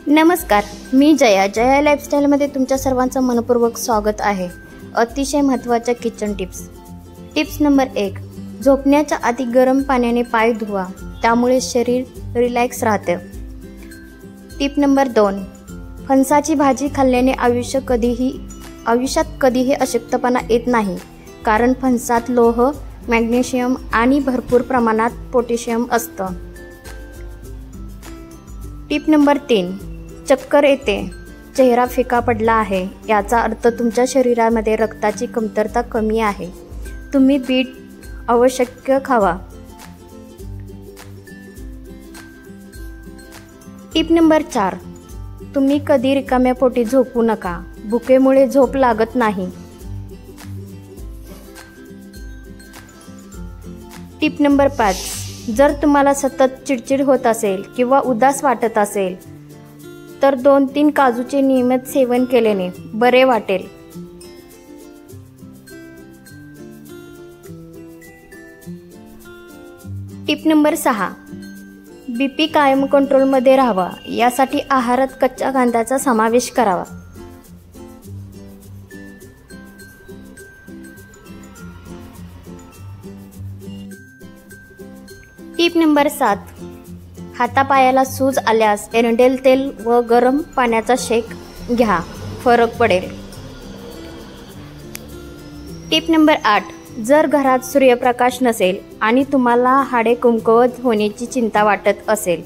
नमस्कार, मी जया लाईफस्टाईलमध्ये तुमच्या सर्वांचं मनपूर्वक स्वागत आहे। अतिशय महत्त्वाच्या किचन टिप्स नंबर 1, झोपण्याच्या आधी गरम पाण्याने पाय धुवा, त्यामुळे शरीर रिलॅक्स राहते। टिप नंबर 2, फणसाची भाजी खाल्ल्याने आयुष्यात कधीही अशक्तपणा येत नाही, कारण फणसात लोह, मॅग्नेशियम आणि भरपूर प्रमाणात पोटॅशियम असतं। टिप नंबर 3, चक्कर येते, चेहरा फिका पडला आहे, याचा अर्थ तुमच्या शरीरामध्ये रक्ताची कमतरता कमी आहे। तुम्ही बीट आवश्यक खावा। टिप नंबर 4, तुम्ही कधी रिकाम्या पोटी झोपू नका, भुकेमुळे झोप लागत नाही। टिप नंबर 5, जर तुम्हाला सतत चिडचिड होत असेल किंवा उदास वाटत असेल तर 2-3 काजूचे नियमित सेवन केल्याने बरे वाटेल। टिप नंबर 6, बीपी कायम कंट्रोलमध्ये राहावा, यासाठी आहारात कच्च्या कांद्याचा समावेश करावा। टिप नंबर 7, हातापायाला सूज आल्यास एरंडेल तेल व गरम पाण्याचा शेक घ्या, फरक पडेल। टिप नंबर 8, जर घरात सूर्यप्रकाश नसेल आणि तुम्हाला हाडे कमकुवत होण्याची चिंता वाटत असेल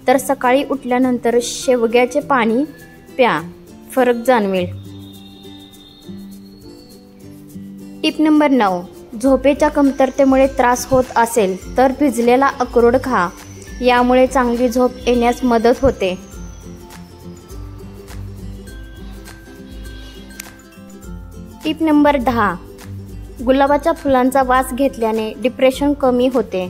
तर सकाळी उठल्यानंतर शेवग्याचे पाणी प्या, फरक जाणवेल। टिप नंबर 9, झोपेच्या कमतरतेमुळे त्रास होत असेल तर भिजलेला अक्रोड खा, यामुळे चांगली झोप येण्यास मदत होते। टिप नंबर 10, गुलाबाच्या फुलांचा वास घेतल्याने डिप्रेशन कमी होते।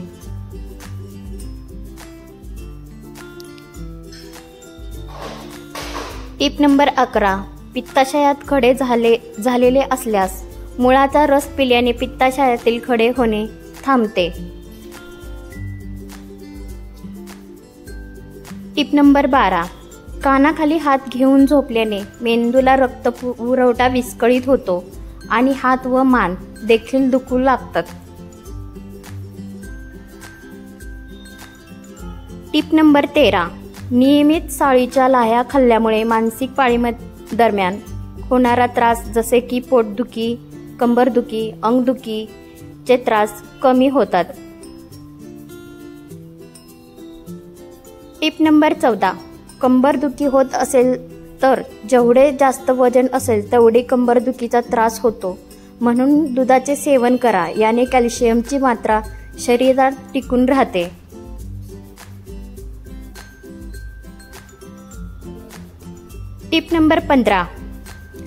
टिप नंबर 11, पित्ताशयात खडे झालेले असल्यास मुळाचा रस पिल्याने पित्ताशयातील खडे होणे थांबते। टिप नंबर 12, कानाखाली हात घेऊन झोपल्याने मेंदूला रक्त पुरवठा विस्कळीत होतो आणि हात व मान देखील दुखू लागतात। टिप नंबर 13, नियमित साळीच्या लाह्या खाल्ल्यामुळे मासिक पाळी दरम्यान होणारा त्रास जसे की पोटदुखी, कंबरदुखी, अंगदुखीचे त्रास कमी होतात। टिप नंबर 14, कंबरदुखी होत असेल तर जेवढे जास्त वजन असेल तेवढी कंबरदुखीचा त्रास होतो, म्हणून दुधाचे सेवन करा, याने कॅल्शियमची मात्रा शरीरात टिकून राहते। टिप नंबर 15,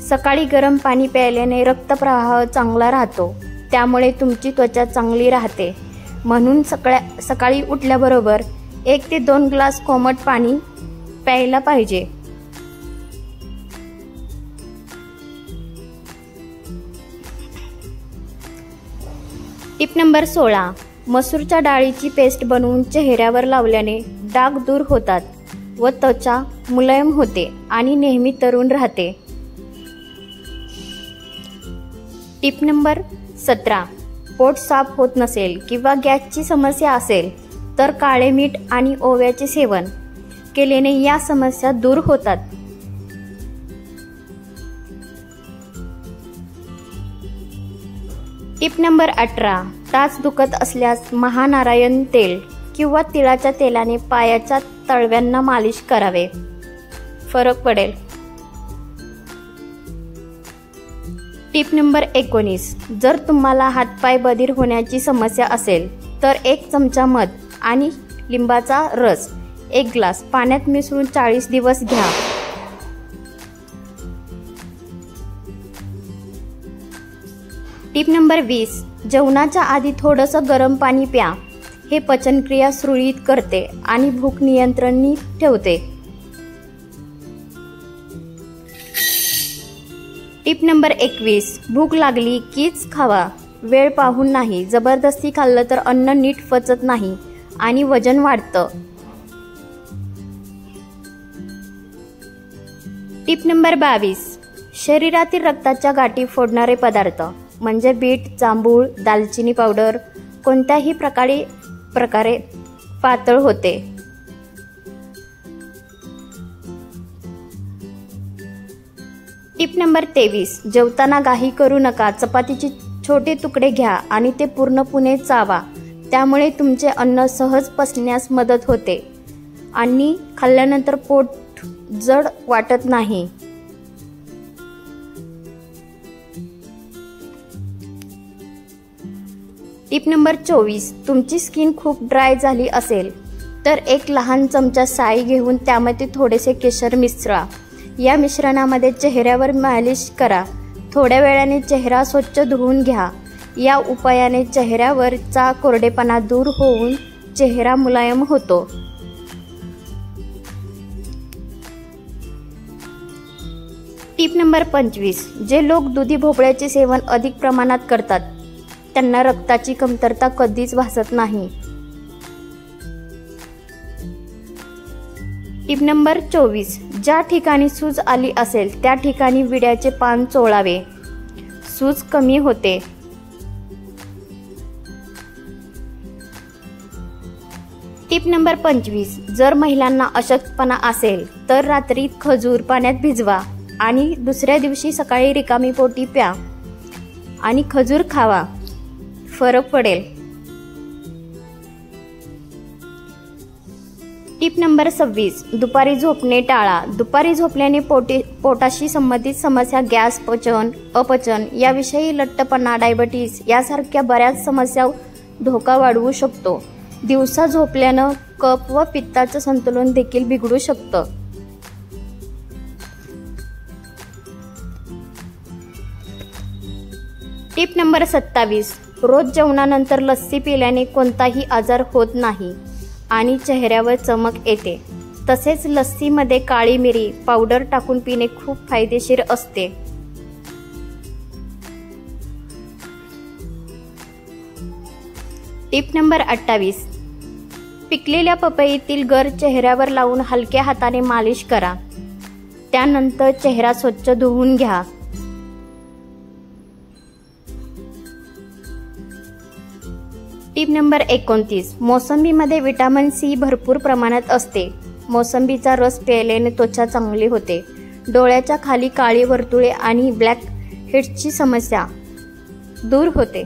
सकाळी गरम पाणी प्यायल्याने रक्तप्रवाह चांगला राहतो, त्यामुळे तुमची त्वचा चांगली राहते, म्हणून सकाळी उठल्याबरोबर 1 ते 2 ग्लास कोमट पाणी प्यायला पाहिजे। टिप नंबर 16, मसूरच्या डाळीची पेस्ट बनवून चेहऱ्यावर लावल्याने डाग दूर होतात व त्वचा मुलायम होते आणि नेहमी तरुण राहते। टिप नंबर 17, पोट साफ होत नसेल किंवा गॅसची समस्या असेल तर काळे मीठ आणि ओव्याचे सेवन केल्याने या समस्या दूर होतात। टिप नंबर 18, टाच दुखत असल्यास महानारायण तेल किंवा तिळाच्या तेलाने पायाच्या तळव्यांना मालिश करावे, फरक पडेल। टिप नंबर 19, जर तुम्हाला हातपाय बधीर होण्याची समस्या असेल तर 1 चमचा मध आणि लिंबाचा रस 1 ग्लास पाण्यात मिसळून 40 दिवस घ्या। टिप नंबर 20, जेवणाच्या आधी थोडंसं गरम पाणी प्या, हे पचनक्रिया सुरळीत करते आणि भूक नियंत्रणात ठेवते। टिप नंबर 21, भूक लागली कीच खावा, वेळ पाहून नाही, जबरदस्ती खाल्लं तर अन्न नीट पचत नाही आणि वजन वाढतं। टिप नंबर 22, शरीरातील रक्ताच्या गाठी फोडणारे पदार्थ म्हणजे बीट, जांभूळ, दालचिनी पावडर कोणत्याही प्रकारे पातळ होते. टिप नंबर 23, जेवताना घाई करू नका. चपातीचे छोटे तुकडे घ्या आणि ते पूर्णपणे चावा. त्यामुळे तुमचे अन्न सहज पचण्यास मदत होते आणि खाल्ल्यानंतर पोट जड वाटत नाही. टिप नंबर 24, तुमची स्किन खूप ड्राय झाली असेल तर एक लहान चमचा साई घेऊन त्यामध्ये थोडेसे केशर मिसळा. या मिश्रणामध्ये चेहऱ्यावर मालिश करा. थोड्या वेळाने चेहरा स्वच्छ धुवून घ्या. या उपायाने चेहऱ्यावरचा कोरडेपणा दूर होऊन चेहरा मुलायम होतो. टिप नंबर 25, जे लोक दुधी भोपळ्याचे सेवन अधिक प्रमाणात करतात त्यांना रक्ताची कमतरता कधीच भासत नाही. टिप नंबर 24, ज्या ठिकाणी सूज आली असेल त्या ठिकाणी विड्याचे पान चोळावे. सूज कमी होते. टिप नंबर 25, जर महिलांना अशक्तपणा असेल तर रात्री खजूर पाण्यात भिजवा आणि दुसऱ्या दिवशी सकाळी रिकामी पोटी प्या आणि खजूर खावा. फरक पडेल. टिप नंबर 26, दुपारी झोपणे टाळा. दुपारी झोपल्याने पोटाशी संबंधित समस्या, गॅस, पचन, अपचन याविषयी लठ्ठपणा, डायबिटीज यासारख्या बऱ्याच समस्या धोका वाढवू शकतो. दिवसा झोपल्यानं कफ व पित्ताचं संतुलन देखील बिघडू शकतं. टिप नंबर 27, रोज जेवणानंतर लस्सी पिल्याने कोणताही आजार होत नाही आणि चेहऱ्यावर चमक येते. तसेच लस्सीमध्ये काळी मिरी पावडर टाकून पिणे खूप फायदेशीर असते. टिप नंबर 28, पिकलेल्या पपईतील गर चेहऱ्यावर लावून हलक्या हाताने मालिश करा. त्यानंतर चेहरा स्वच्छ धुवून घ्या. टिप नंबर 29, मोसंबीमध्ये विटॅमिन सी भरपूर प्रमाणात असते. मोसंबीचा रस प्यायल्याने त्वचा चांगली होते. डोळ्याच्या खाली काळी वर्तुळे आणि ब्लॅक हेड्सची समस्या दूर होते.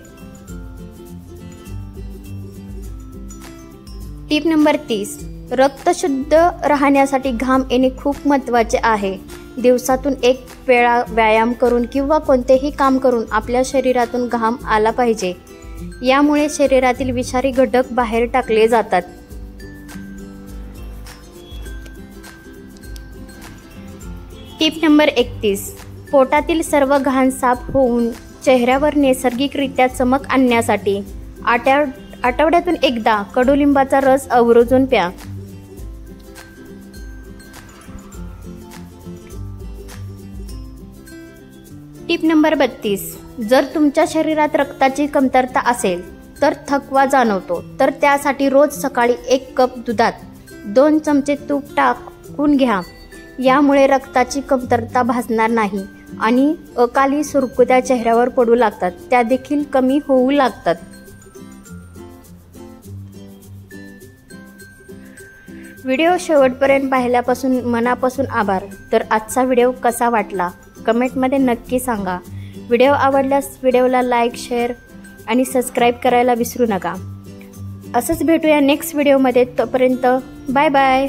टिप नंबर 30, रक्त शुद्ध राहण्यासाठी घाम येणे खूप महत्त्वाचे आहे. दिवसातून एक वेळा व्यायाम करून किंवा कोणतेही काम करून आपल्या शरीरातून घाम आला पाहिजे. यामुळे शरीरातील विषारी घटक बाहेर टाकले जातात. टिप नंबर 31, पोटातील सर्व घाण साफ होऊन चेहऱ्यावर नैसर्गिकरित्या चमक आणण्यासाठी आठवड्यातून एकदा कडुलिंबाचा रस आवर्जून प्या. टिप नंबर 32, जर तुमच्या शरीरात रक्ताची कमतरता असेल तर थकवा जाणवतो तर त्यासाठी रोज सकाळी 1 कप दुधात 2 चमचे तूप टाकून घ्या. यामुळे रक्ताची कमतरता भासणार नाही आणि अकाली सुरकुत्या चेहऱ्यावर पडू लागतात त्या देखील कमी होऊ लागतात. व्हिडिओ शेवटपर्यंत पाहिल्यापासून मनापासून आभार. तर आजचा व्हिडिओ कसा वाटला कमेंटमध्ये नक्की सांगा. व्हिडिओ आवडल्यास व्हिडिओला लाईक, शेअर आणि सबस्क्राईब करायला विसरू नका. असंच भेटूया नेक्स्ट व्हिडिओमध्ये. तोपर्यंत बाय बाय.